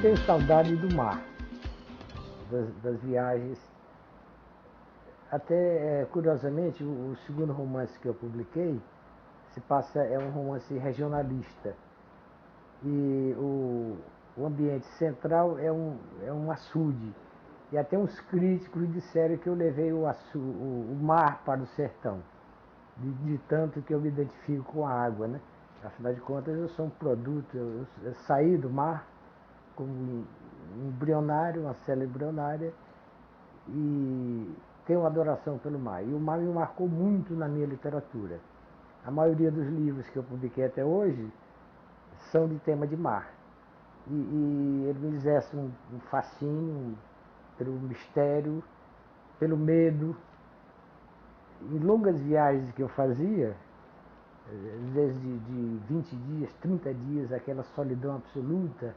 tenho saudade do mar, das viagens. Até, curiosamente, o segundo romance que eu publiquei é um romance regionalista. E o ambiente central é um açude. E até uns críticos disseram que eu levei o mar para o sertão, de tanto que eu me identifico com a água, né? Afinal de contas, eu sou um produto, eu saí do mar como um embrionário, uma célula embrionária, e tenho uma adoração pelo mar. E o mar me marcou muito na minha literatura. A maioria dos livros que eu publiquei até hoje são de tema de mar. E ele me exerce um fascínio pelo mistério, pelo medo. Em longas viagens que eu fazia, desde de 20 dias, 30 dias, aquela solidão absoluta,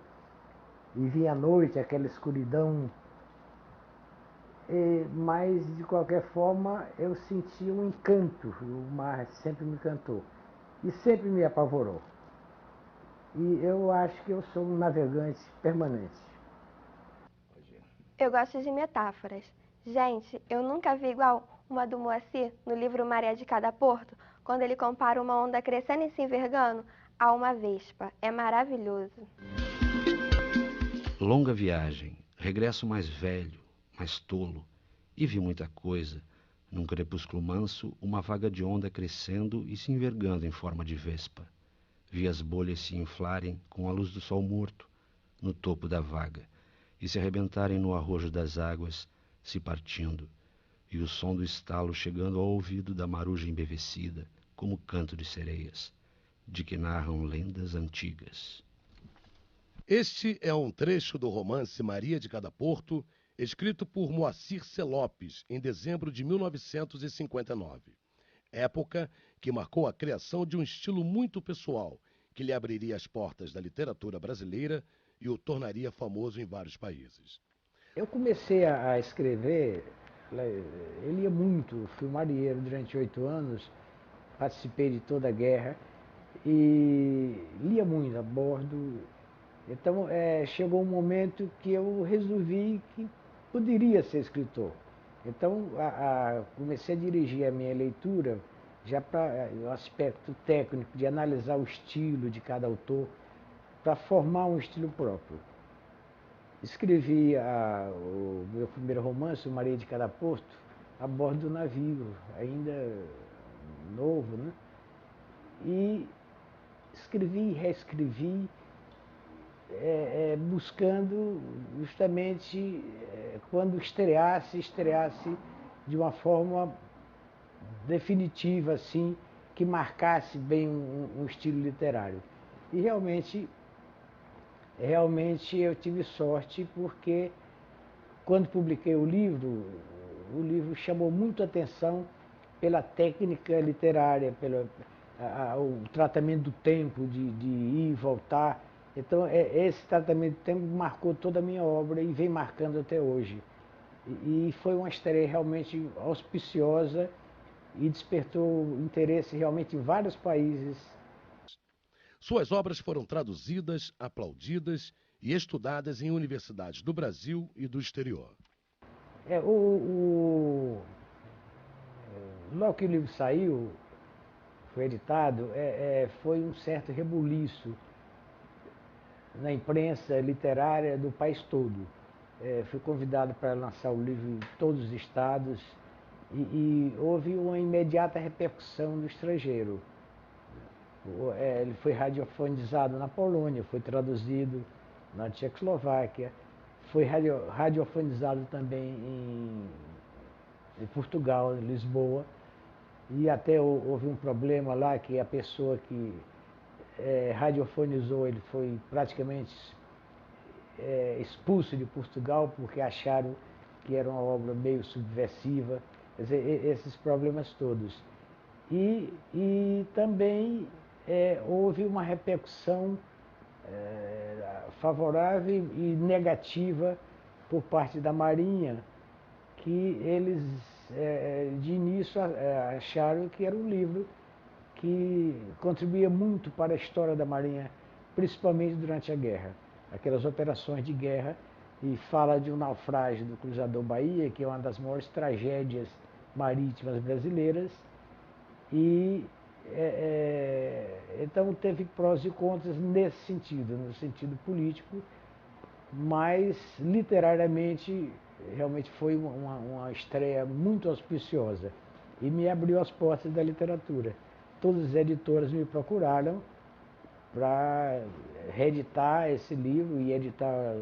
e vinha à noite aquela escuridão, mas de qualquer forma eu sentia um encanto, o mar sempre me encantou e sempre me apavorou. E eu acho que eu sou um navegante permanente. Eu gosto de metáforas. Gente, eu nunca vi igual uma do Moacir no livro Maré de Cada Porto, quando ele compara uma onda crescendo e se envergando a uma vespa. É maravilhoso. Longa viagem, regresso mais velho, mais tolo, e vi muita coisa. Num crepúsculo manso, uma vaga de onda crescendo e se envergando em forma de vespa. Vi as bolhas se inflarem com a luz do sol morto no topo da vaga e se arrebentarem no arrojo das águas, se partindo, e o som do estalo chegando ao ouvido da maruja embevecida, como canto de sereias, de que narram lendas antigas. Este é um trecho do romance Maria de Cada Porto, escrito por Moacir C. Lopes em dezembro de 1959. Época que marcou a criação de um estilo muito pessoal, que lhe abriria as portas da literatura brasileira e o tornaria famoso em vários países. Eu comecei a escrever, eu lia muito, fui marinheiro durante 8 anos, participei de toda a guerra e lia muito a bordo. Então chegou um momento que eu resolvi que poderia ser escritor. Então comecei a dirigir a minha leitura já para o aspecto técnico de analisar o estilo de cada autor, para formar um estilo próprio. Escrevi o meu primeiro romance, o Maria de Cada Porto, a bordo do navio, ainda novo, né? E escrevi e reescrevi, buscando justamente, quando estreasse de uma forma definitiva, assim, que marcasse bem um estilo literário. E realmente eu tive sorte, porque quando publiquei o livro chamou muito a atenção pela técnica literária, pelo o tratamento do tempo, de ir e voltar. Então, esse tratamento do tempo marcou toda a minha obra e vem marcando até hoje. E foi uma estreia realmente auspiciosa e despertou interesse realmente em vários países. Suas obras foram traduzidas, aplaudidas e estudadas em universidades do Brasil e do exterior. Logo que o livro saiu, foi editado, foi um certo rebuliço na imprensa literária do país todo. Fui convidado para lançar o livro em todos os estados e houve uma imediata repercussão no estrangeiro. Ele foi radiofonizado na Polônia, foi traduzido na Tchecoslováquia, foi radiofonizado também em Portugal, em Lisboa, e até houve um problema lá que a pessoa que radiofonizou ele foi praticamente expulso de Portugal porque acharam que era uma obra meio subversiva. Quer dizer, esses problemas todos. E também houve uma repercussão favorável e negativa por parte da Marinha, que eles de início acharam que era um livro que contribuía muito para a história da Marinha, principalmente durante a guerra. aquelas operações de guerra, e fala de um naufrágio do cruzador Bahia, que é uma das maiores tragédias marítimas brasileiras. E então teve prós e contras nesse sentido, no sentido político, mas literariamente realmente foi uma estreia muito auspiciosa e me abriu as portas da literatura. Todas as editoras me procuraram para reeditar esse livro e editar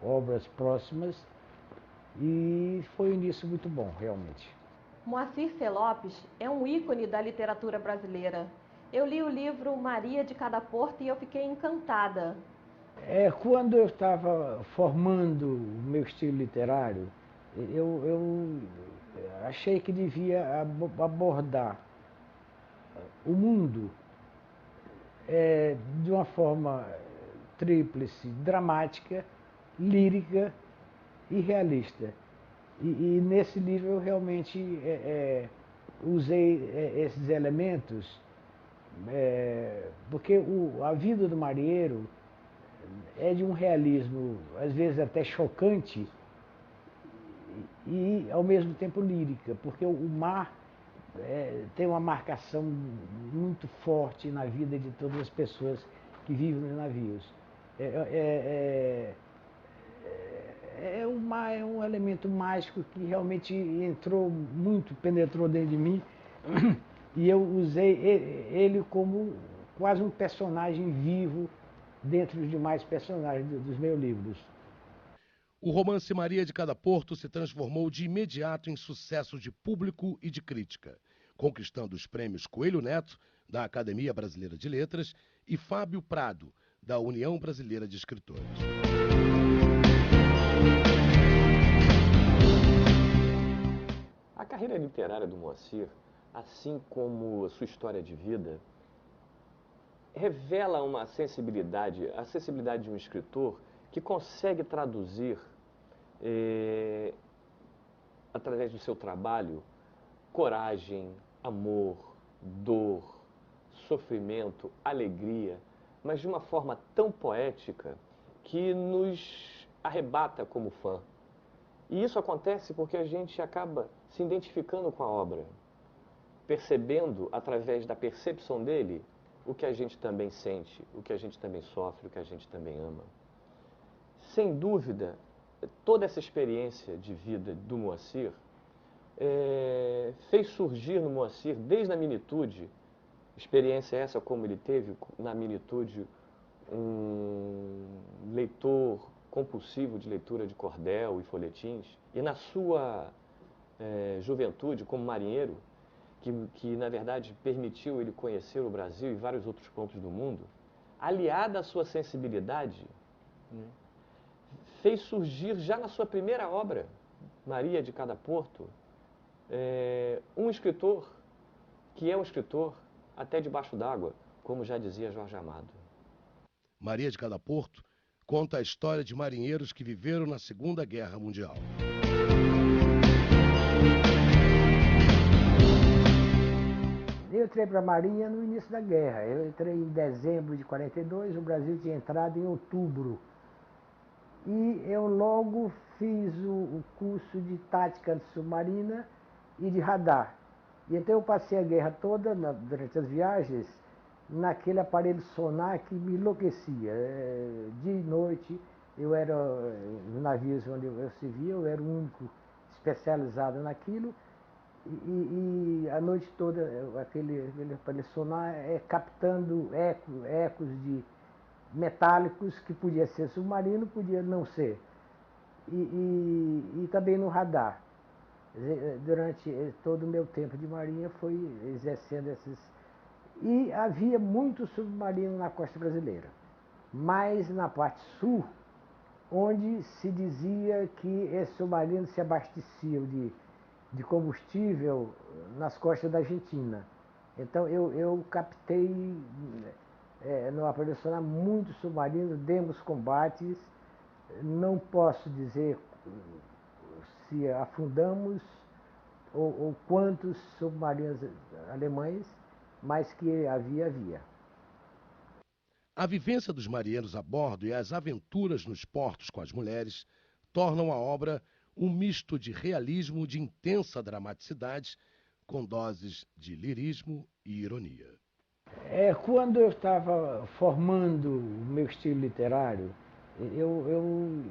obras próximas, e foi um início muito bom, realmente. Moacir C. Lopes é um ícone da literatura brasileira. Eu li o livro Maria de Cada Porto e eu fiquei encantada. Quando eu estava formando o meu estilo literário, eu achei que devia abordar o mundo de uma forma tríplice, dramática, lírica e realista. E nesse livro eu realmente usei esses elementos, porque a vida do marinheiro é de um realismo, às vezes até chocante, e ao mesmo tempo lírica, porque o mar tem uma marcação muito forte na vida de todas as pessoas que vivem nos navios. O mar é um elemento mágico que realmente entrou muito, penetrou dentro de mim, e eu usei ele como quase um personagem vivo dentro dos demais personagens dos meus livros. O romance Maria de Cada Porto se transformou de imediato em sucesso de público e de crítica, conquistando os prêmios Coelho Neto, da Academia Brasileira de Letras, e Fábio Prado, da União Brasileira de Escritores. A carreira literária do Moacir, assim como a sua história de vida, revela uma sensibilidade, a sensibilidade de um escritor que consegue traduzir, através do seu trabalho, coragem, amor, dor, sofrimento, alegria, mas de uma forma tão poética que nos arrebata como fã. E isso acontece porque a gente acaba se identificando com a obra, percebendo, através da percepção dele, o que a gente também sente, o que a gente também sofre, o que a gente também ama. Sem dúvida, toda essa experiência de vida do Moacir fez surgir no Moacir, desde a minitude, experiência essa como ele teve na minitude, um leitor compulsivo de leitura de cordel e folhetins, e na sua juventude como marinheiro, que na verdade permitiu ele conhecer o Brasil e vários outros pontos do mundo, aliada à sua sensibilidade, né, fez surgir já na sua primeira obra, Maria de Cada Porto, um escritor que é um escritor até debaixo d'água, como já dizia Jorge Amado. Maria de Cada Porto conta a história de marinheiros que viveram na Segunda Guerra Mundial. Eu entrei para a Marinha no início da guerra. Eu entrei em dezembro de 42, o Brasil tinha entrado em outubro. E eu logo fiz o curso de tática submarina e de radar. E então eu passei a guerra toda, durante as viagens, naquele aparelho sonar que me enlouquecia. Dia e noite, eu era, nos navios onde eu servia, eu era o único especializado naquilo. E a noite toda, aquele aparelho sonar captando ecos de metálicos, que podia ser submarino, podia não ser. E também no radar. Durante todo o meu tempo de marinha foi exercendo esses. E havia muito submarino na costa brasileira, mas na parte sul, onde se dizia que esses submarinos se abasteciam de combustível nas costas da Argentina. Então eu captei no aparelho sonar muitos submarinos, demos combates. Não posso dizer se afundamos ou quantos submarinos alemães, mas que havia. A vivência dos marinheiros a bordo e as aventuras nos portos com as mulheres tornam a obra um misto de realismo de intensa dramaticidade, com doses de lirismo e ironia. Quando eu estava formando o meu estilo literário, eu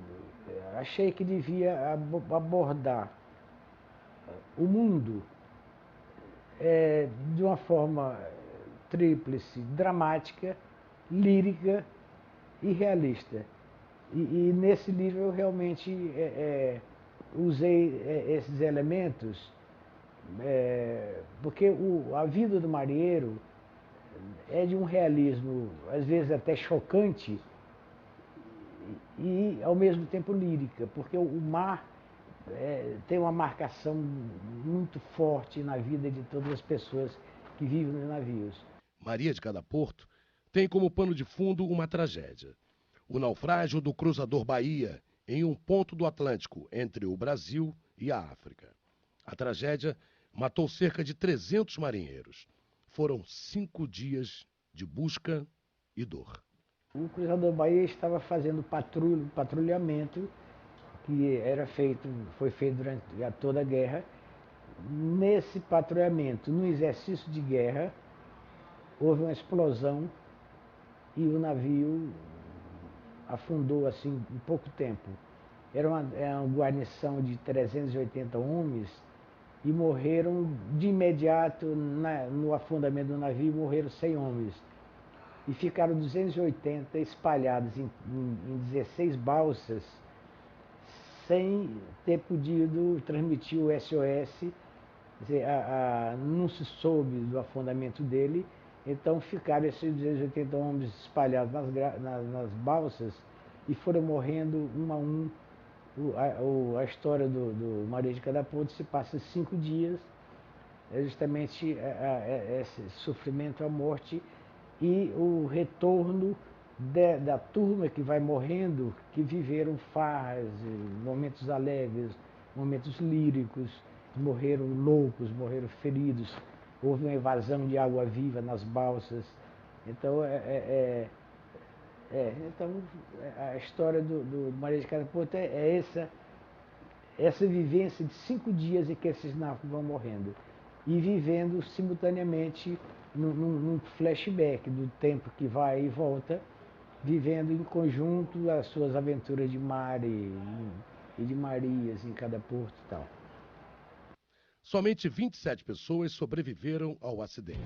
achei que devia abordar o mundo de uma forma tríplice, dramática, lírica e realista. E nesse livro eu realmente usei esses elementos, porque a vida do marinheiro é de um realismo, às vezes até chocante, e ao mesmo tempo lírica, porque o mar tem uma marcação muito forte na vida de todas as pessoas que vivem nos navios. Maria de Cada Porto tem como pano de fundo uma tragédia. O naufrágio do cruzador Bahia em um ponto do Atlântico entre o Brasil e a África. A tragédia matou cerca de 300 marinheiros. Foram 5 dias de busca e dor. O cruzador Bahia estava fazendo patrulhamento que foi feito durante toda a guerra. Nesse patrulhamento, no exercício de guerra, houve uma explosão e o navio afundou assim em pouco tempo. Era uma guarnição de 380 homens e morreram de imediato, no afundamento do navio, morreram 100 homens. E ficaram 280 espalhados em 16 balsas, sem ter podido transmitir o SOS, não se soube do afundamento dele, então ficaram esses 280 homens espalhados nas balsas e foram morrendo um a um. A história do Maria de Cada Porto se passa 5 dias, justamente esse sofrimento, a morte e o retorno da turma que vai morrendo, que viveram farras, momentos alegres, momentos líricos, morreram loucos, morreram feridos, houve uma evasão de água viva nas balsas. Então, então a história do Maria de Cada Porto é essa vivência de 5 dias em que esses náufragos vão morrendo e vivendo simultaneamente num flashback do tempo que vai e volta, vivendo em conjunto as suas aventuras de mar e de Marias em cada porto e tal. Somente 27 pessoas sobreviveram ao acidente.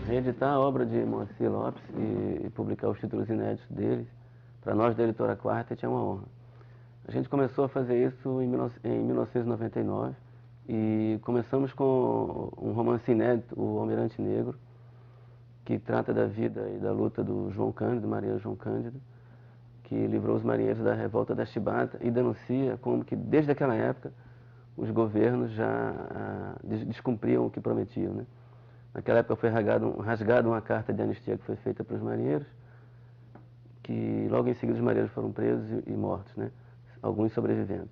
Reeditar a obra de Moacir Lopes e publicar os títulos inéditos deles, para nós da Editora Quartet é uma honra. A gente começou a fazer isso em 1999 e começamos com um romance inédito, O Almirante Negro, que trata da vida e da luta do João Cândido, Maria João Cândido, que livrou os marinheiros da revolta da Chibata e denuncia como que desde aquela época os governos já descumpriam o que prometiam, né? Naquela época foi rasgada uma carta de anistia que foi feita para os marinheiros, que logo em seguida os marinheiros foram presos e mortos, né? Alguns sobrevivendo.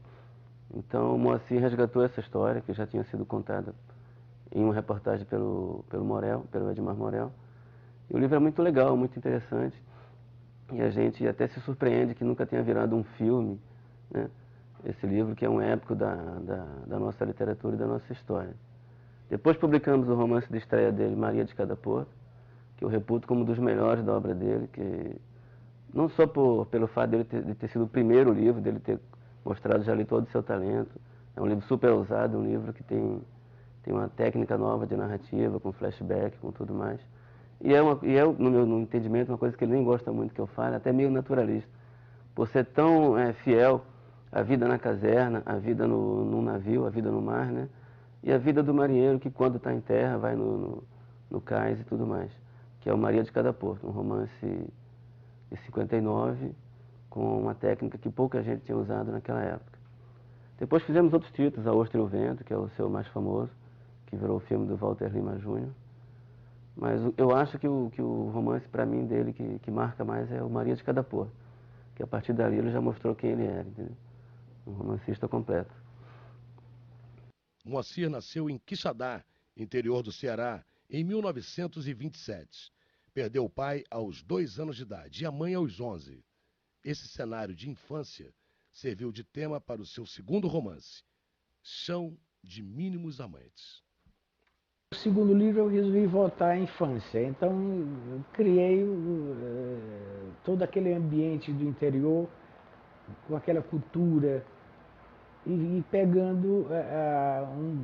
Então o Moacir resgatou essa história, que já tinha sido contada em uma reportagem pelo Edmar Morel. E o livro é muito legal, muito interessante, e a gente até se surpreende que nunca tenha virado um filme, né? Esse livro que é um épico da nossa literatura e da nossa história. Depois publicamos o romance de estreia dele, Maria de Cada Porto, que eu reputo como um dos melhores da obra dele, que não só pelo fato dele de ter sido o primeiro livro, dele ter mostrado já ali todo o seu talento. É um livro super ousado, um livro que tem uma técnica nova de narrativa, com flashback, com tudo mais. E é, no meu entendimento, uma coisa que ele nem gosta muito que eu fale, até meio naturalista. Por ser tão fiel à vida na caserna, à vida no navio, à vida no mar, né? E a vida do marinheiro que quando está em terra vai no cais e tudo mais, que é o Maria de Cada Porto, um romance de 59, com uma técnica que pouca gente tinha usado naquela época. Depois fizemos outros títulos, A Ostra e o Vento, que é o seu mais famoso, que virou o filme do Walter Lima Jr. Mas eu acho que o romance, para mim, dele, que marca mais é o Maria de Cada Porto. Que a partir dali ele já mostrou quem ele era, entendeu? Um romancista completo. Moacir nasceu em Quixadá, interior do Ceará, em 1927. Perdeu o pai aos 2 anos de idade e a mãe aos 11. Esse cenário de infância serviu de tema para o seu segundo romance, Chão de Mínimos Amantes. O segundo livro eu resolvi voltar à infância, então eu criei todo aquele ambiente do interior, com aquela cultura, e pegando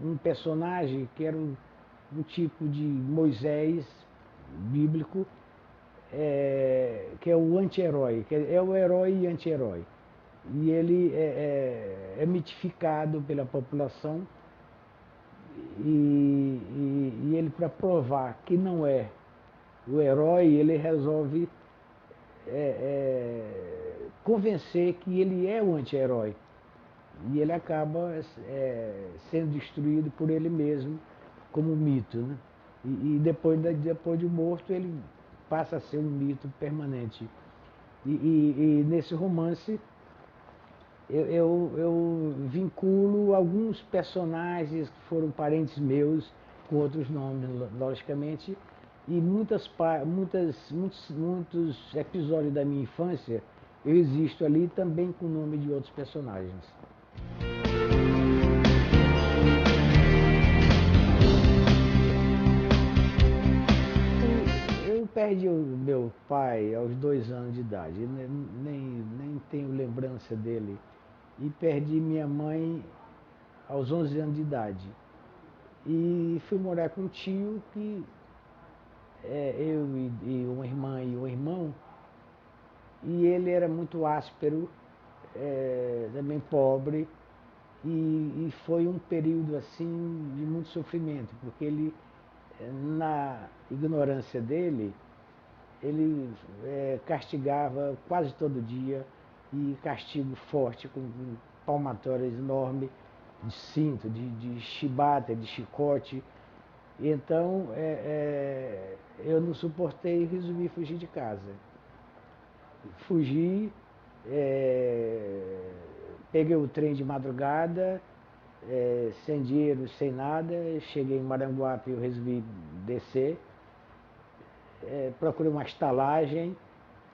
um personagem que era um tipo de Moisés bíblico, que é o anti-herói, que é o herói e anti-herói. E ele é mitificado pela população, e ele, para provar que não é o herói, ele resolve convencer que ele é o anti-herói. E ele acaba sendo destruído por ele mesmo, como um mito, né? E depois de morto, ele passa a ser um mito permanente. E nesse romance, eu vinculo alguns personagens que foram parentes meus, com outros nomes, logicamente, e muitos episódios da minha infância eu existo ali também com o nome de outros personagens. Eu perdi o meu pai aos 2 anos de idade, nem tenho lembrança dele. E perdi minha mãe aos 11 anos de idade. E fui morar com um tio que eu e uma irmã e um irmão, e ele era muito áspero, também pobre, e foi um período assim de muito sofrimento, porque ele, na ignorância dele, ele castigava quase todo dia, e castigo forte, com palmatórias enormes, de cinto, de chibata, de chicote. Então eu não suportei e resolvi fugir de casa. Fugi, peguei o trem de madrugada, sem dinheiro, sem nada, cheguei em Maranguape, eu resolvi descer, procurei uma estalagem,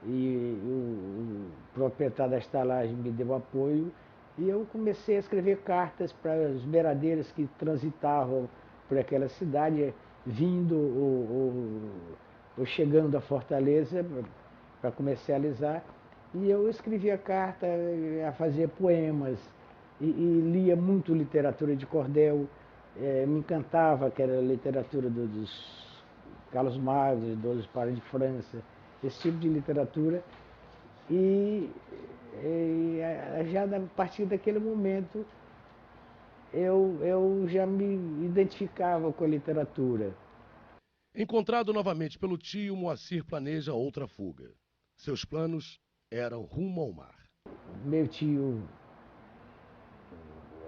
e o proprietário da estalagem me deu apoio, e eu comecei a escrever cartas para os beradeiros que transitavam por aquela cidade, vindo ou chegando da Fortaleza para comercializar. E eu escrevia carta, fazia poemas, e lia muito literatura de cordel. Me encantava aquela literatura dos Carlos Magno, dos Paris de França, esse tipo de literatura. E já a partir daquele momento eu já me identificava com a literatura. Encontrado novamente pelo tio, Moacir planeja outra fuga. Seus planos eram rumo ao mar. Meu tio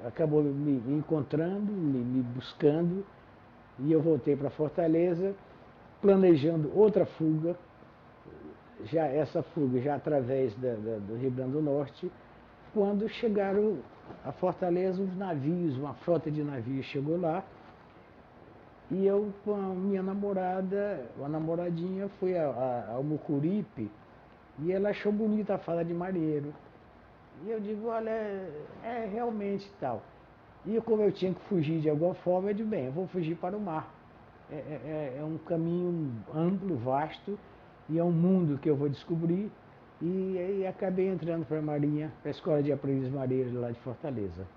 acabou me encontrando, me buscando, e eu voltei para Fortaleza, planejando outra fuga, essa fuga já através do Rio Grande do Norte. Quando chegaram a Fortaleza, uns navios, uma frota de navios chegou lá, e eu com a minha namorada, uma namoradinha, fui ao Mucuripe, e ela achou bonita a fala de marinheiro. E eu digo, olha, realmente tal. E como eu tinha que fugir de alguma forma, eu digo, bem, eu vou fugir para o mar. É um caminho amplo, vasto, e é um mundo que eu vou descobrir. E acabei entrando para a Marinha, para a Escola de Aprendizes Marinheiros lá de Fortaleza.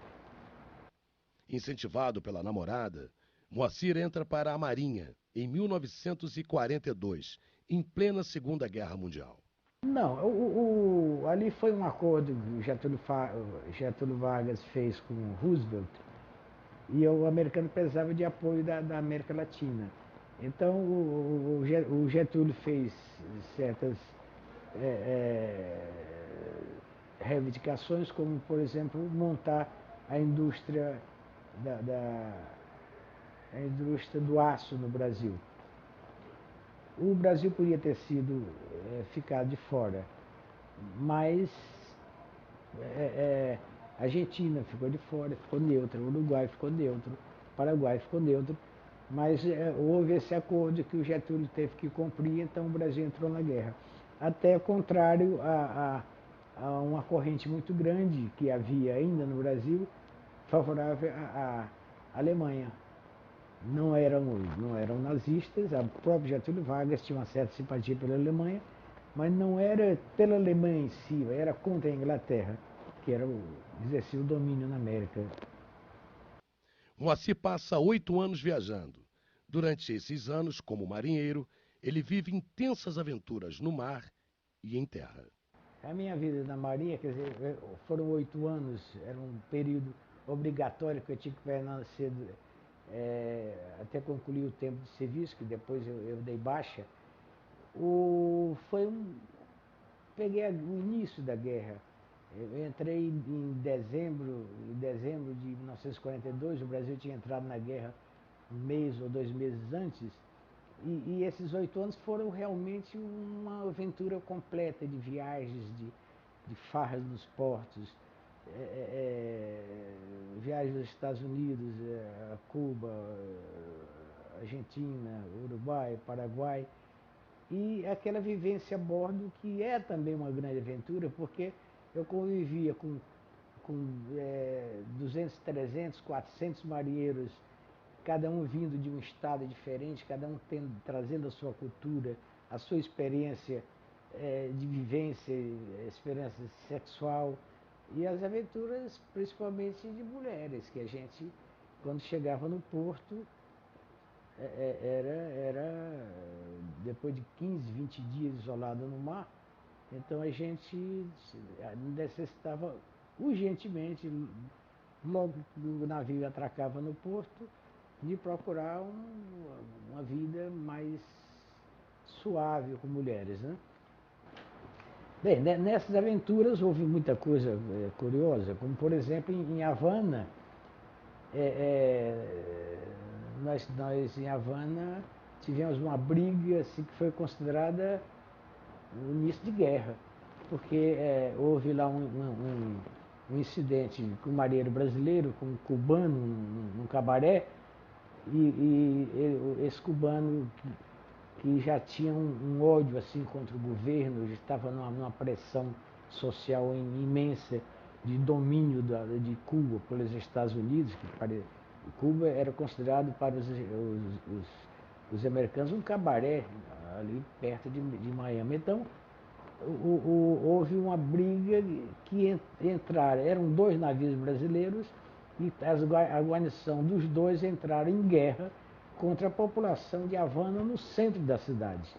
Incentivado pela namorada, Moacir entra para a Marinha em 1942, em plena Segunda Guerra Mundial. Não, ali foi um acordo que Getúlio Vargas fez com Roosevelt, e o americano precisava de apoio da América Latina. Então o Getúlio fez certas reivindicações, como, por exemplo, montar a indústria a indústria do aço no Brasil. O Brasil podia ter sido ficado de fora, mas a Argentina ficou de fora, ficou neutro, o Uruguai ficou neutro, o Paraguai ficou neutro, mas houve esse acordo que o Getúlio teve que cumprir, então o Brasil entrou na guerra. Até contrário a uma corrente muito grande que havia ainda no Brasil, favorável à Alemanha. Não eram nazistas, o próprio Getúlio Vargas tinha uma certa simpatia pela Alemanha, mas não era pela Alemanha em si, era contra a Inglaterra, que exercia o domínio na América. Moacir passa 8 anos viajando. Durante esses anos, como marinheiro, ele vive intensas aventuras no mar e em terra. A minha vida na Marinha, quer dizer, foram 8 anos, era um período obrigatório que eu tinha que permanecer até concluir o tempo de serviço, que depois eu dei baixa. Peguei o início da guerra. Eu entrei em dezembro de 1942, o Brasil tinha entrado na guerra um mês ou 2 meses antes, e esses 8 anos foram realmente uma aventura completa de viagens, de farras nos portos, viagens aos Estados Unidos, a Cuba, Argentina, Uruguai, Paraguai, e aquela vivência a bordo que é também uma grande aventura, porque eu convivia com 200, 300, 400 marinheiros, cada um vindo de um estado diferente, cada um trazendo a sua cultura, a sua experiência de vivência, experiência sexual, e as aventuras principalmente de mulheres, que a gente, quando chegava no porto, era depois de 15, 20 dias isolado no mar, então a gente necessitava urgentemente, logo que o navio atracava no porto, de procurar uma vida mais suave com mulheres, né? Bem, nessas aventuras houve muita coisa curiosa, como por exemplo em Havana, nós em Havana tivemos uma briga assim, que foi considerada o início de guerra, porque houve lá um incidente com um marinheiro brasileiro, com um cubano, num cabaré, e esse cubano que já tinha um ódio assim contra o governo, já estava numa pressão social imensa de domínio de Cuba pelos Estados Unidos, que Cuba era considerado para os americanos um cabaré ali perto de Miami. Então houve uma briga que eram 2 navios brasileiros e a guarnição dos 2 entraram em guerra contra a população de Havana no centro da cidade.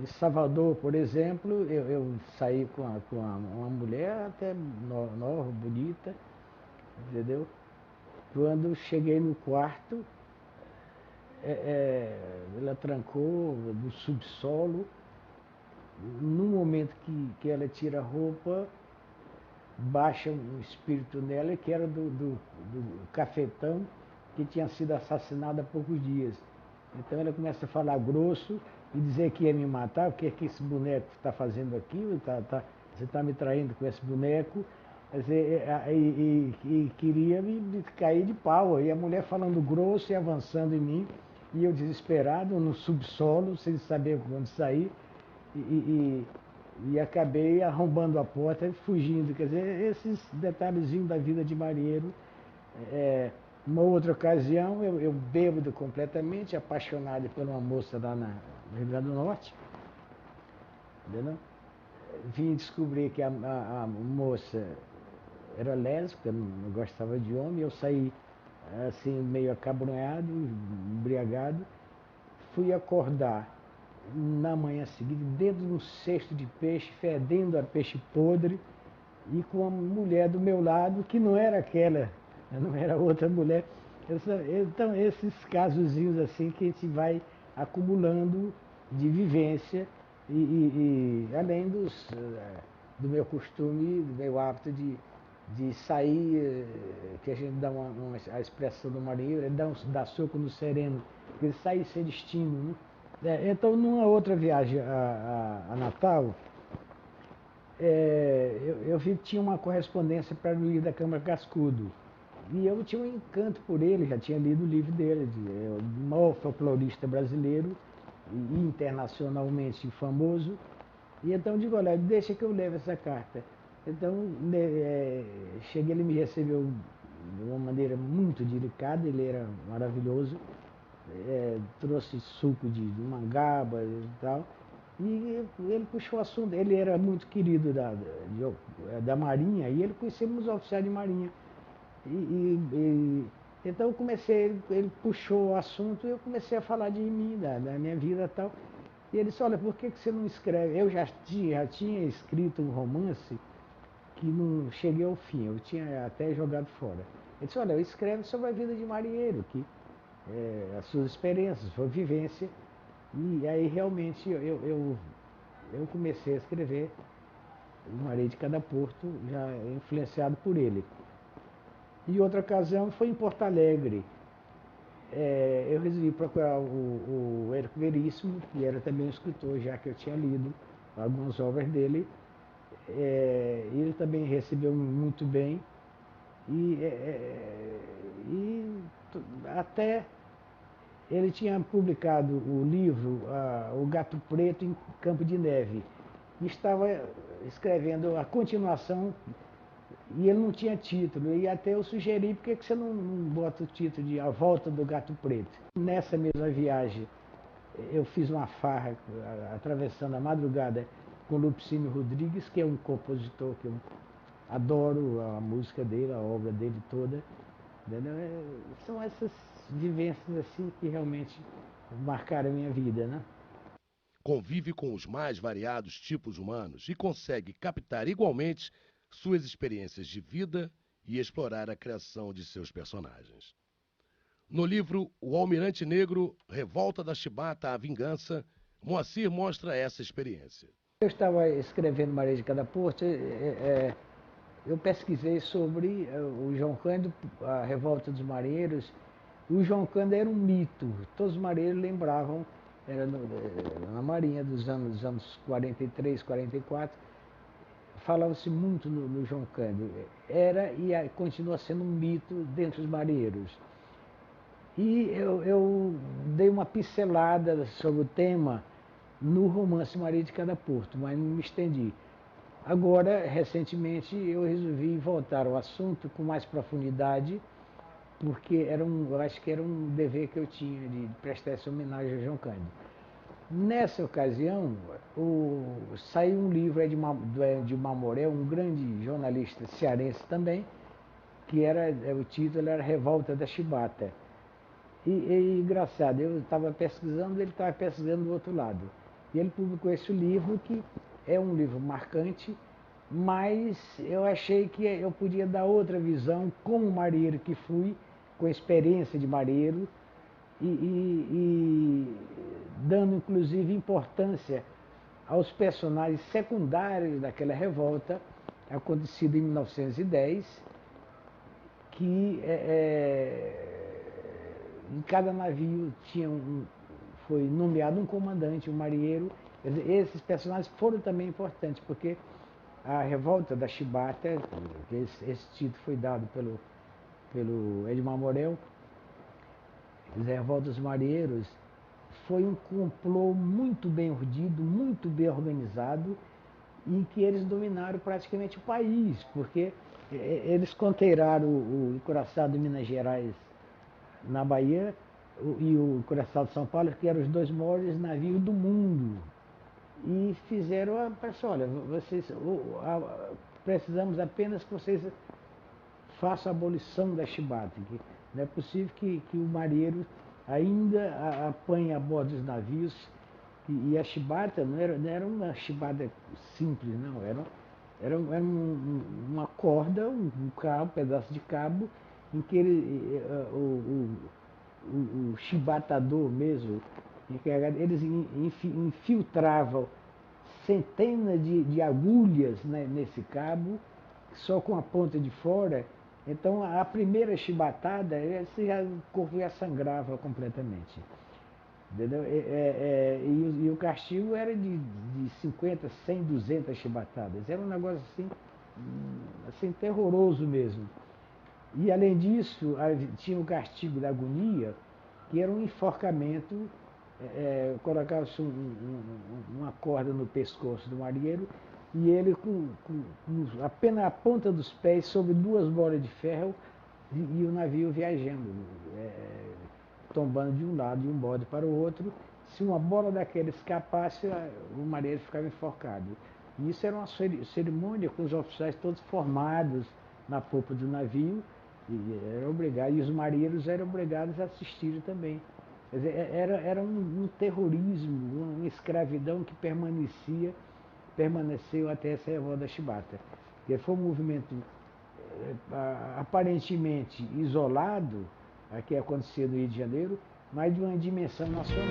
Em Salvador, por exemplo, eu saí com uma mulher até nova, bonita, entendeu? Quando cheguei no quarto, ela trancou no subsolo. No momento que ela tira a roupa, baixa um espírito nela que era do cafetão que tinha sido assassinado há poucos dias. Então ela começa a falar grosso e dizer que ia me matar, o que é que esse boneco está fazendo aqui, você está me traindo com esse boneco, e queria me cair de pau. E a mulher falando grosso e avançando em mim, e eu desesperado no subsolo, sem saber onde sair, e acabei arrombando a porta e fugindo. Quer dizer, esses detalhezinhos da vida de marinheiro. Uma outra ocasião, eu bêbado completamente, apaixonado por uma moça lá no Rio Grande do Norte, entendeu? Vim descobrir que a moça era lésbica, não gostava de homem, eu saí assim meio acabrunhado, embriagado, fui acordar na manhã seguinte, dentro de um cesto de peixe, fedendo a peixe podre, e com uma mulher do meu lado, que não era aquela, não era outra mulher. Então, esses casozinhos assim que a gente vai acumulando de vivência, e além do meu costume, do meu hábito de sair, que a gente dá a expressão do marinheiro, é dar soco no sereno, porque ele sai sem destino, né? Então, numa outra viagem a Natal, eu vi que tinha uma correspondência para o livro da Câmara Cascudo. E eu tinha um encanto por ele, já tinha lido o livro dele, o maior folclorista brasileiro e internacionalmente famoso. E então digo, olha, deixa que eu leve essa carta. Então, cheguei, ele me recebeu de uma maneira muito delicada, ele era maravilhoso, trouxe suco de mangaba e tal, e ele puxou o assunto, ele era muito querido da Marinha, e ele conhecia muitos oficiais de Marinha. Então eu comecei, ele puxou o assunto e eu comecei a falar de mim, da minha vida e tal. E ele disse, olha, por que você não escreve? Eu já tinha escrito um romance que não cheguei ao fim, eu tinha até jogado fora. Ele disse, olha, eu escrevo sobre a vida de marinheiro, as suas experiências, sua vivência. E aí realmente eu comecei a escrever o Maria de Cada Porto, já influenciado por ele. E outra ocasião foi em Porto Alegre. Eu resolvi procurar o Érico Veríssimo, que era também um escritor, já que eu tinha lido algumas obras dele. Ele também recebeu muito bem. E até ele tinha publicado o livro O Gato Preto em Campo de Neve. E estava escrevendo a continuação e ele não tinha título. E até eu sugeri, por que você não bota o título de A Volta do Gato Preto? Nessa mesma viagem, eu fiz uma farra atravessando a madrugada com Lupicínio Rodrigues, que é um compositor que eu adoro a música dele, a obra dele toda. São essas vivências assim que realmente marcaram a minha vida, né? Convive com os mais variados tipos humanos e consegue captar igualmente suas experiências de vida e explorar a criação de seus personagens. No livro O Almirante Negro, Revolta da Chibata à Vingança, Moacir mostra essa experiência. Eu estava escrevendo Maria de Cada Porto, eu pesquisei sobre o João Cândido, a Revolta dos Marinheiros. O João Cândido era um mito, todos os marinheiros lembravam, era na Marinha dos anos 43, 44, falava-se muito no João Cândido. Era e continua sendo um mito dentre os marinheiros. E eu dei uma pincelada sobre o tema no romance Maria de Cada Porto, mas não me estendi. Agora, recentemente, eu resolvi voltar ao assunto com mais profundidade, porque eu acho que era um dever que eu tinha de prestar essa homenagem ao João Cândido. Nessa ocasião, saiu um livro de Mamoré, um grande jornalista cearense também, que o título era Revolta da Chibata. E engraçado, eu estava pesquisando, ele estava pesquisando do outro lado. E ele publicou esse livro, que é um livro marcante, mas eu achei que eu podia dar outra visão, como marinheiro que fui, com experiência de marinheiro, e dando inclusive importância aos personagens secundários daquela revolta, acontecida em 1910, que em cada navio foi nomeado um comandante, um marinheiro. Esses personagens foram também importantes, porque a Revolta da Chibata, esse título foi dado pelo Edmar Morel, a Revolta dos Marinheiros, foi um complô muito bem urdido, muito bem organizado, em que eles dominaram praticamente o país, porque eles conteiraram o encouraçado de Minas Gerais na Bahia e o encouraçado de São Paulo, que eram os dois maiores navios do mundo. E fizeram a pessoa, olha, precisamos apenas que vocês façam a abolição da chibata. Que não é possível que o marinheiro ainda apanhe a bordo dos navios. E a chibata não era uma chibata simples, não. Era uma corda, um pedaço de cabo, em que o chibatador mesmo, eles infiltravam centenas de agulhas, né, nesse cabo, só com a ponta de fora. Então, a primeira chibatada, o corpo já sangrava completamente. Entendeu? E o castigo era de 50, 100, 200 chibatadas. Era um negócio assim terroroso mesmo. E além disso, tinha o castigo da agonia, que era um enforcamento, colocava-se uma corda no pescoço do marinheiro e ele com apenas a ponta dos pés sobre 2 bolas de ferro e o navio viajando, tombando de um lado de um bode para o outro. Se uma bola daquela escapasse, o marinheiro ficava enforcado. E isso era uma cerimônia com os oficiais todos formados na popa do navio, e os marinheiros eram obrigados a assistir também. Quer dizer, era um terrorismo, uma escravidão que permaneceu até essa revolta da Chibata. Que foi um movimento aparentemente isolado, que acontecia no Rio de Janeiro, mas de uma dimensão nacional.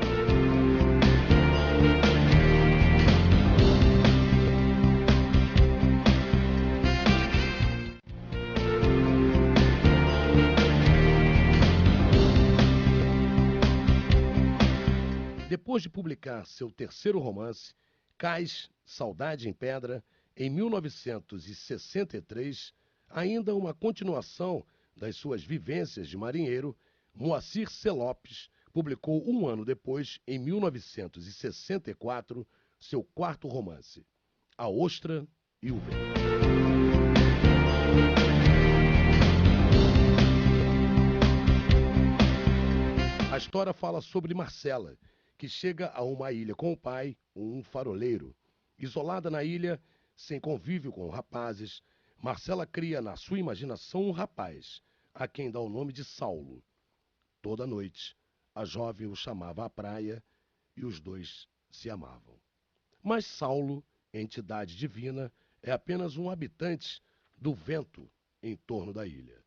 Depois de publicar seu terceiro romance, Cais, Saudade em Pedra, em 1963, ainda uma continuação das suas vivências de marinheiro, Moacir C. Lopes publicou 1 ano depois, em 1964, seu quarto romance, A Ostra e o Vento. A história fala sobre Marcela, que chega a uma ilha com o pai, um faroleiro. Isolada na ilha, sem convívio com rapazes, Marcela cria na sua imaginação um rapaz, a quem dá o nome de Saulo. Toda noite, a jovem o chamava à praia e os dois se amavam. Mas Saulo, entidade divina, é apenas um habitante do vento em torno da ilha.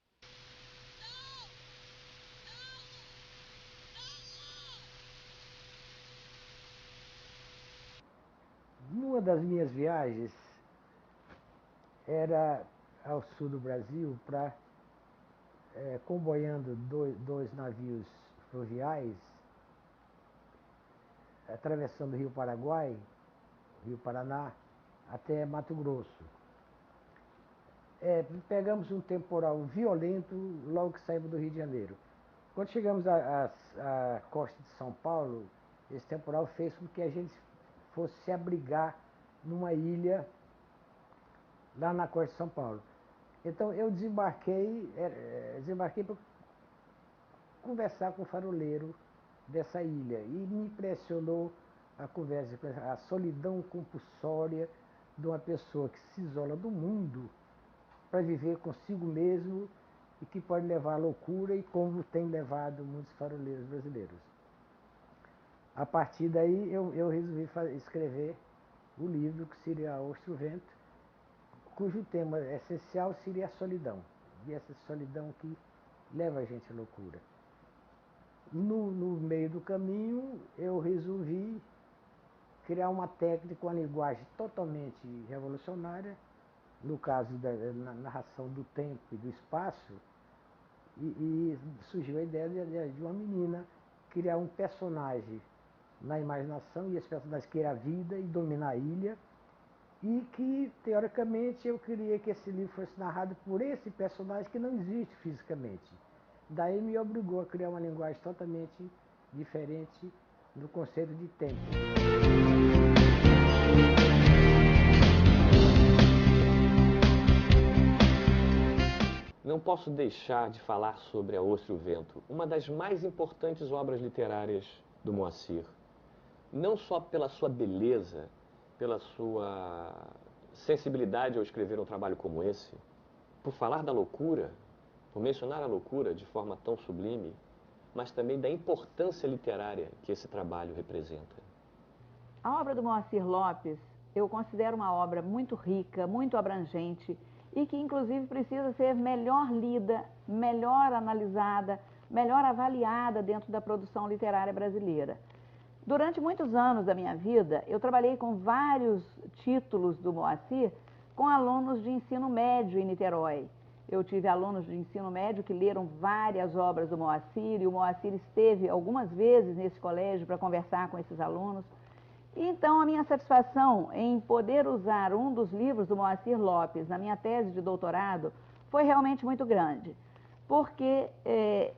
Uma das minhas viagens era ao sul do Brasil, comboiando dois navios fluviais, atravessando o Rio Paraguai, Rio Paraná, até Mato Grosso. Pegamos um temporal violento logo que saímos do Rio de Janeiro. Quando chegamos à costa de São Paulo, esse temporal fez com que a gente fosse se abrigar numa ilha lá na costa de São Paulo. Então eu desembarquei para conversar com o faroleiro dessa ilha e me impressionou a conversa, a solidão compulsória de uma pessoa que se isola do mundo para viver consigo mesmo e que pode levar à loucura, e como tem levado muitos faroleiros brasileiros. A partir daí eu resolvi escrever o livro que seria A Ostra e o Vento, cujo tema essencial seria a solidão, e essa solidão que leva a gente à loucura. No meio do caminho, eu resolvi criar uma técnica, uma linguagem totalmente revolucionária, no caso da narração do tempo e do espaço, e surgiu a ideia de uma menina criar um personagem na imaginação, e esse personagem queira a vida e dominar a ilha, e que, teoricamente, eu queria que esse livro fosse narrado por esse personagem que não existe fisicamente. Daí me obrigou a criar uma linguagem totalmente diferente do conceito de tempo. Não posso deixar de falar sobre A Ostra e o Vento, uma das mais importantes obras literárias do Moacir. Não só pela sua beleza, pela sua sensibilidade ao escrever um trabalho como esse, por falar da loucura, por mencionar a loucura de forma tão sublime, mas também da importância literária que esse trabalho representa. A obra do Moacir Lopes eu considero uma obra muito rica, muito abrangente e que inclusive precisa ser melhor lida, melhor analisada, melhor avaliada dentro da produção literária brasileira. Durante muitos anos da minha vida, eu trabalhei com vários títulos do Moacir com alunos de ensino médio em Niterói. Eu tive alunos de ensino médio que leram várias obras do Moacir, e o Moacir esteve algumas vezes nesse colégio para conversar com esses alunos. Então, a minha satisfação em poder usar um dos livros do Moacir Lopes na minha tese de doutorado foi realmente muito grande, porque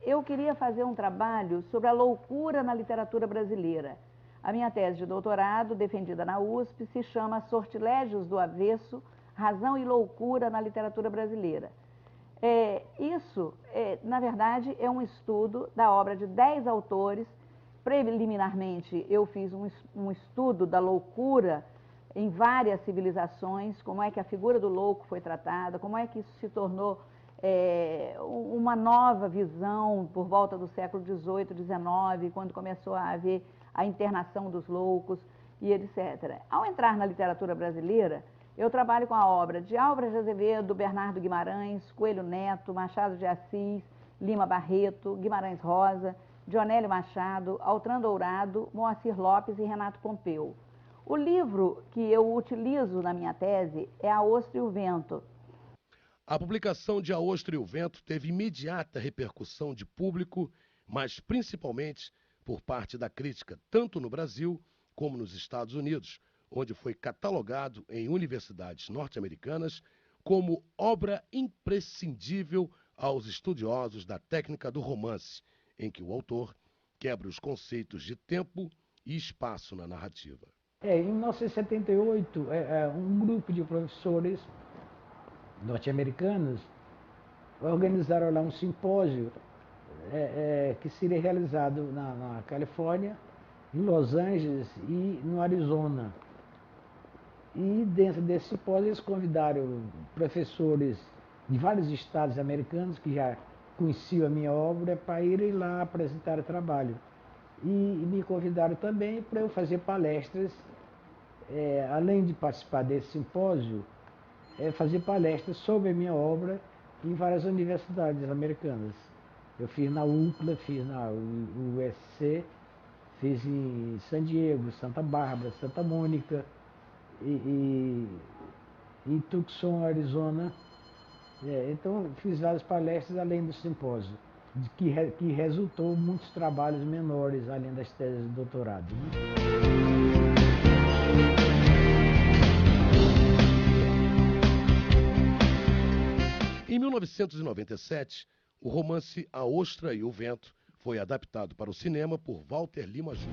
eu queria fazer um trabalho sobre a loucura na literatura brasileira. A minha tese de doutorado, defendida na USP, se chama Sortilégios do Avesso, Razão e Loucura na Literatura Brasileira. Isso, na verdade, é um estudo da obra de 10 autores. Preliminarmente, eu fiz um estudo da loucura em várias civilizações, como é que a figura do louco foi tratada, como é que isso se tornou uma nova visão por volta do século XVIII, XIX, quando começou a haver a internação dos loucos e etc. Ao entrar na literatura brasileira, eu trabalho com a obra de Álvares de Azevedo, Bernardo Guimarães, Coelho Neto, Machado de Assis, Lima Barreto, Guimarães Rosa, Dionélio Machado, Altran Dourado, Moacir Lopes e Renato Pompeu. O livro que eu utilizo na minha tese é A Ostra e o Vento. A publicação de A Ostra e o Vento teve imediata repercussão de público, mas principalmente por parte da crítica, tanto no Brasil como nos Estados Unidos, onde foi catalogado em universidades norte-americanas como obra imprescindível aos estudiosos da técnica do romance, em que o autor quebra os conceitos de tempo e espaço na narrativa. Em 1978, um grupo de professores norte-americanos organizaram lá um simpósio que seria realizado na Califórnia, em Los Angeles e no Arizona. E dentro desse simpósio eles convidaram professores de vários estados americanos que já conheciam a minha obra para irem lá apresentar o trabalho. E me convidaram também para eu fazer palestras, além de participar desse simpósio, fazer palestras sobre a minha obra em várias universidades americanas. Eu fiz na UCLA, fiz na USC, fiz em San Diego, Santa Bárbara, Santa Mônica, e em Tucson, Arizona. Então, fiz várias palestras além do simpósio, que resultou muitos trabalhos menores, além das teses de doutorado. Em 1997, o romance A Ostra e o Vento foi adaptado para o cinema por Walter Lima Jr.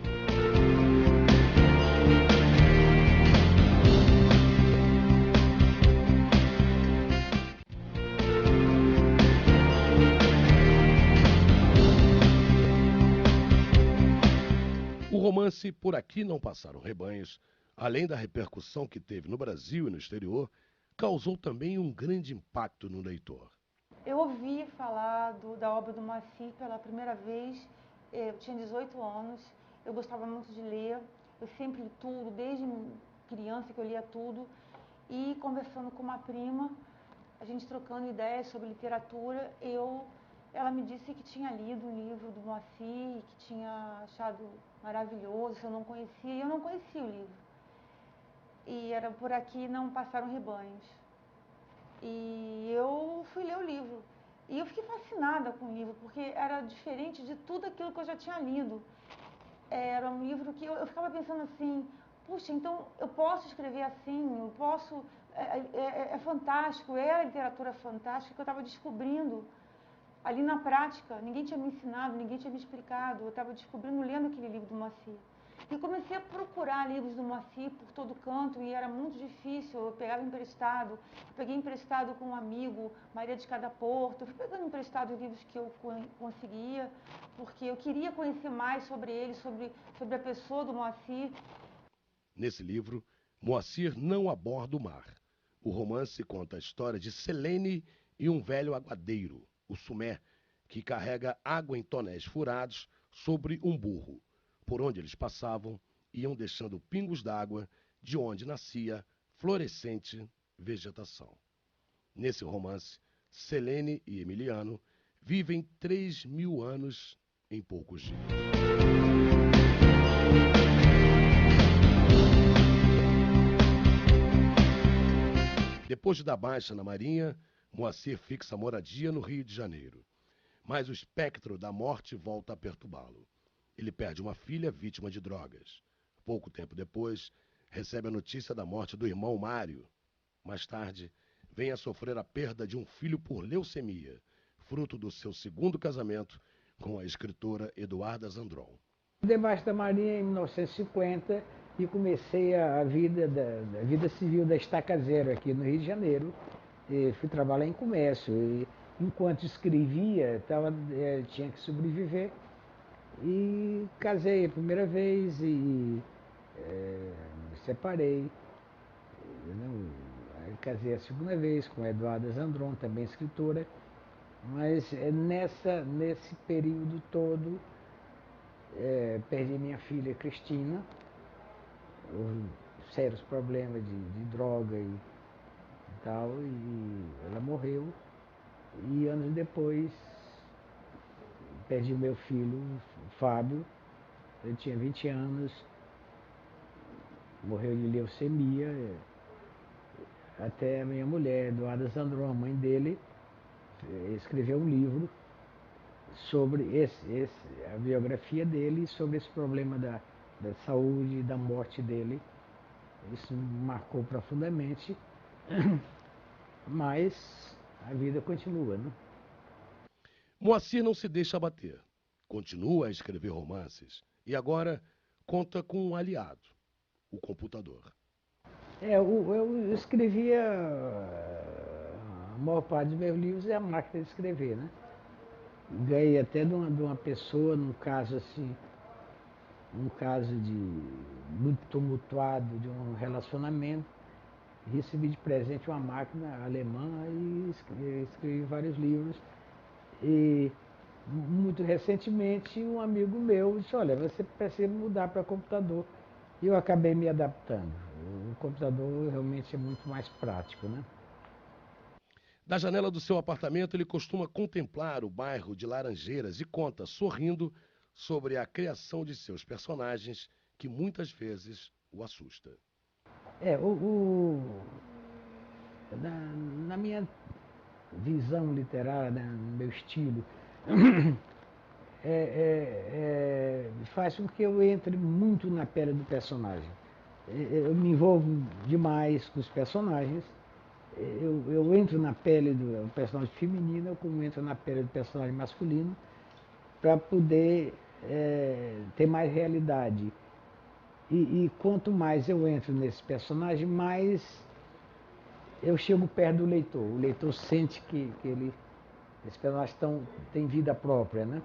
O romance Por Aqui Não Passaram Rebanhos, além da repercussão que teve no Brasil e no exterior, causou também um grande impacto no leitor. Eu ouvi falar da obra do Moacir pela primeira vez, eu tinha 18 anos, eu gostava muito de ler, eu sempre li tudo, desde criança que eu lia tudo, e conversando com uma prima, a gente trocando ideias sobre literatura, ela me disse que tinha lido um livro do Moacir, que tinha achado maravilhoso, eu não conhecia, e eu não conhecia o livro. E era Por Aqui Não Passaram Rebanhos. E eu fui ler o livro. E eu fiquei fascinada com o livro, porque era diferente de tudo aquilo que eu já tinha lido. Era um livro que eu ficava pensando assim, puxa, então eu posso escrever assim, eu posso... É fantástico, a literatura fantástica que eu estava descobrindo ali na prática. Ninguém tinha me ensinado, ninguém tinha me explicado. Eu estava descobrindo lendo aquele livro do Moacir. E comecei a procurar livros do Moacir por todo canto e era muito difícil. Eu pegava emprestado, peguei emprestado com um amigo, Maria de Cada Porto. Eu fui pegando emprestado livros que eu conseguia, porque eu queria conhecer mais sobre ele, sobre a pessoa do Moacir. Nesse livro, Moacir não aborda o mar. O romance conta a história de Selene e um velho aguadeiro, o Sumé, que carrega água em tonéis furados sobre um burro. Por onde eles passavam, iam deixando pingos d'água, de onde nascia florescente vegetação. Nesse romance, Selene e Emiliano vivem 3.000 anos em poucos dias. Depois de dar baixa na Marinha, Moacir fixa moradia no Rio de Janeiro. Mas o espectro da morte volta a perturbá-lo. Ele perde uma filha vítima de drogas. Pouco tempo depois, recebe a notícia da morte do irmão Mário. Mais tarde, vem a sofrer a perda de um filho por leucemia, fruto do seu segundo casamento com a escritora Eduarda Zandron. Debaixo da Marinha em 1950 e comecei a vida civil da Estaca Zero aqui no Rio de Janeiro. E fui trabalhar em comércio e enquanto escrevia tinha que sobreviver e casei a primeira vez e me separei. Aí casei a segunda vez com a Eduarda Zandron, também escritora, mas nesse período todo perdi minha filha Cristina, houve sérios problemas de droga e tal, e ela morreu. E anos depois perdi meu filho, Fábio, ele tinha 20 anos, morreu de leucemia. Até a minha mulher, Eduarda Zandron, a mãe dele, escreveu um livro sobre a biografia dele, sobre esse problema da saúde e da morte dele. Isso me marcou profundamente, mas a vida continua, né? Moacir não se deixa abater. Continua a escrever romances e agora conta com um aliado, o computador. Eu escrevia, a maior parte dos meus livros é a máquina de escrever, né? Ganhei até de uma pessoa, num caso assim, muito tumultuado de um relacionamento, recebi de presente uma máquina alemã e escrevi vários livros. E muito recentemente um amigo meu disse, olha, você precisa mudar para computador. E eu acabei me adaptando. O computador realmente é muito mais prático, né? Da janela do seu apartamento, ele costuma contemplar o bairro de Laranjeiras e conta, sorrindo, sobre a criação de seus personagens, que muitas vezes o assusta. Na minha visão literária, né, no meu estilo, faz com que eu entre muito na pele do personagem. Eu me envolvo demais com os personagens. Eu entro na pele do personagem feminino, como entro na pele do personagem masculino, para poder ter mais realidade. E quanto mais eu entro nesse personagem, mais eu chego perto do leitor. O leitor sente que esse personagem tem vida própria, né?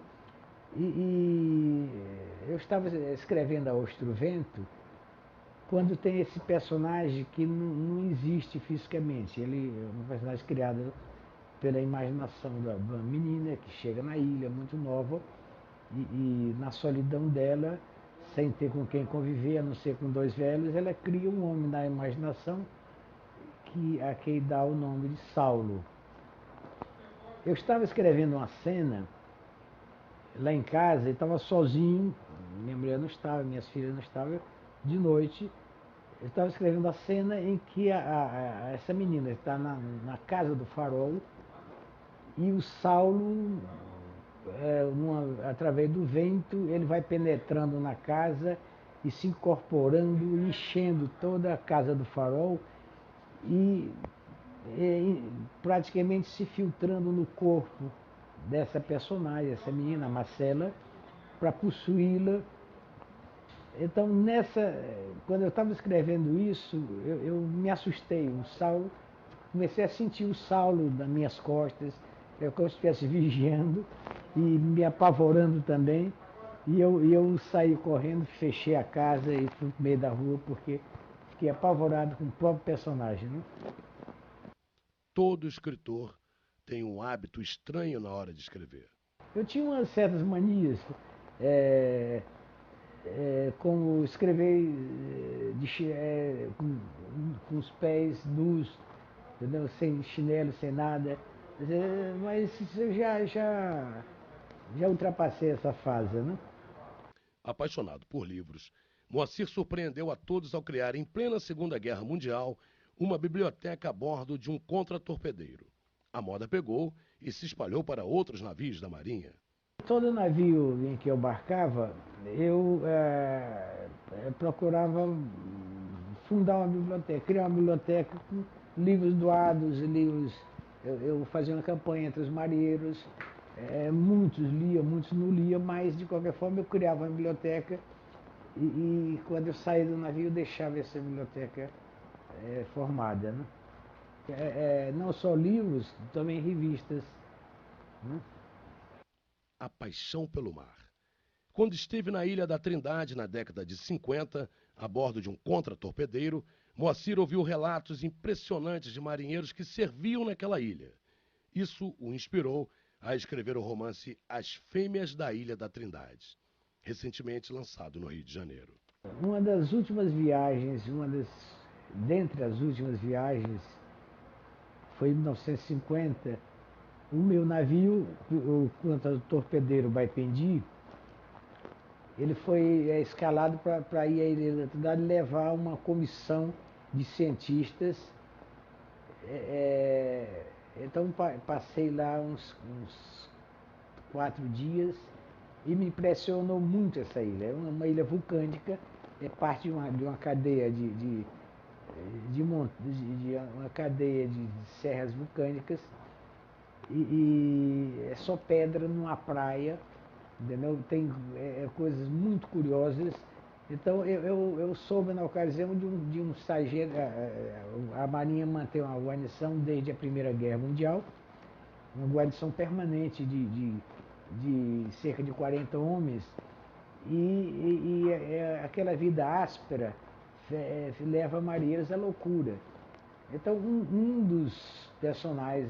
E eu estava escrevendo A Ostro Vento, quando tem esse personagem que não existe fisicamente. Ele é um personagem criado pela imaginação da menina que chega na ilha, muito nova, e na solidão dela, sem ter com quem conviver, a não ser com dois velhos, ela cria um homem na imaginação a quem dá o nome de Saulo. Eu estava escrevendo uma cena lá em casa, e estava sozinho, minha mulher não estava, minhas filhas não estavam, de noite. Eu estava escrevendo a cena em que essa menina está na casa do farol e o Saulo, através do vento, ele vai penetrando na casa e se incorporando, enchendo toda a casa do farol e praticamente se filtrando no corpo dessa personagem, essa menina, Marcela, para possuí-la. Então, quando eu estava escrevendo isso, eu me assustei. O Saulo, comecei a sentir o Saulo nas minhas costas, como se eu estivesse vigiando e me apavorando também. E eu saí correndo, fechei a casa e fui para o meio da rua, porque fiquei apavorado com o próprio personagem, né? Todo escritor tem um hábito estranho na hora de escrever. Eu tinha umas certas manias, como escrever com os pés nus, entendeu? Sem chinelo, sem nada. Mas eu já ultrapassei essa fase, né? Apaixonado por livros, Moacir surpreendeu a todos ao criar, em plena Segunda Guerra Mundial, uma biblioteca a bordo de um contratorpedeiro. A moda pegou e se espalhou para outros navios da Marinha. Todo navio em que eu embarcava, eu procurava fundar uma biblioteca, criar uma biblioteca com livros doados, livros. Eu fazia uma campanha entre os marinheiros, muitos liam, muitos não liam, mas de qualquer forma eu criava uma biblioteca e quando eu saía do navio eu deixava essa biblioteca formada, né? Não só livros, também revistas, né? A paixão pelo mar. Quando esteve na Ilha da Trindade na década de 50, a bordo de um contra-torpedeiro, Moacir ouviu relatos impressionantes de marinheiros que serviam naquela ilha. Isso o inspirou a escrever o romance As Fêmeas da Ilha da Trindade, recentemente lançado no Rio de Janeiro. Uma das últimas viagens, dentre as últimas viagens, foi em 1950, o meu navio, o contra-torpedeiro Baipendi, ele foi escalado para ir à Ilha da Trindade levar uma comissão de cientistas. Então passei lá uns 4 dias e me impressionou muito essa ilha. É uma ilha vulcânica, é parte de uma cadeia de uma cadeia de serras vulcânicas e é só pedra numa praia, entendeu? Tem coisas muito curiosas. Então eu soube na ocasião de um estagiário. A Marinha mantém uma guarnição desde a Primeira Guerra Mundial, uma guarnição permanente de cerca de 40 homens, e aquela vida áspera leva marinheiros à loucura. Então um dos personagens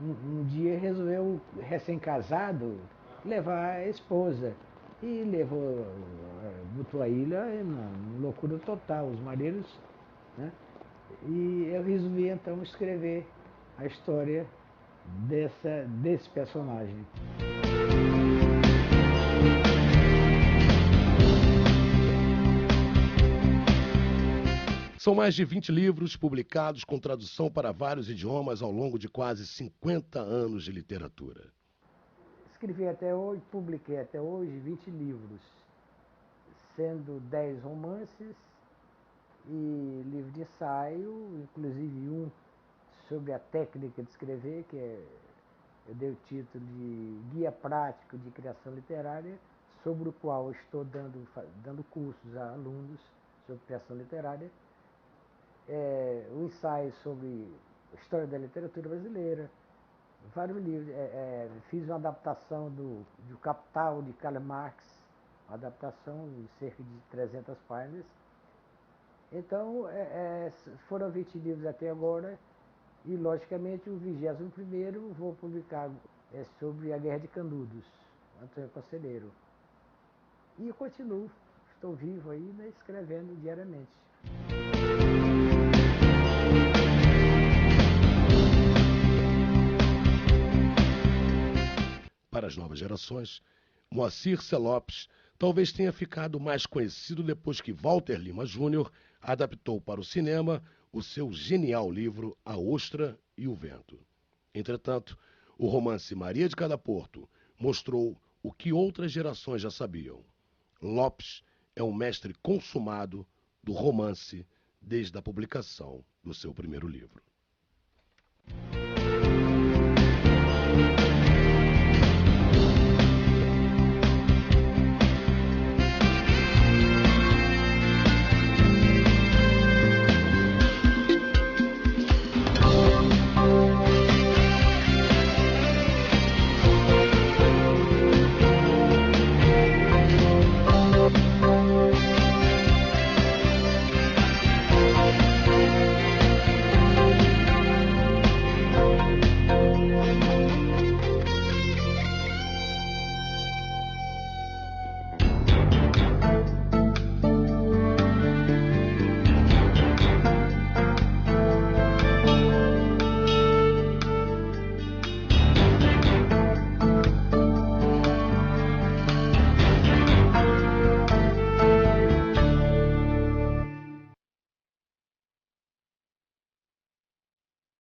um dia resolveu, recém-casado, levar a esposa e botou a ilha em loucura total, os marinheiros, né? E eu resolvi então escrever a história desse personagem. São mais de 20 livros publicados com tradução para vários idiomas ao longo de quase 50 anos de literatura. Escrevi até hoje, publiquei até hoje 20 livros, sendo 10 romances e livro de ensaio, inclusive um sobre a técnica de escrever, eu dei o título de Guia Prático de Criação Literária, sobre o qual estou dando cursos a alunos sobre criação literária. O ensaio sobre a história da literatura brasileira, vários livros. Fiz uma adaptação do Capital de Karl Marx, uma adaptação de cerca de 300 páginas. Então, foram 20 livros até agora e, logicamente, o 21º vou publicar sobre a Guerra de Canudos, Antônio Conselheiro. E eu continuo, estou vivo aí, né, escrevendo diariamente. Para as novas gerações, Moacir C. Lopes talvez tenha ficado mais conhecido depois que Walter Lima Jr. adaptou para o cinema o seu genial livro A Ostra e o Vento. Entretanto, o romance Maria de Cada Porto mostrou o que outras gerações já sabiam. Lopes é um mestre consumado do romance desde a publicação do seu primeiro livro.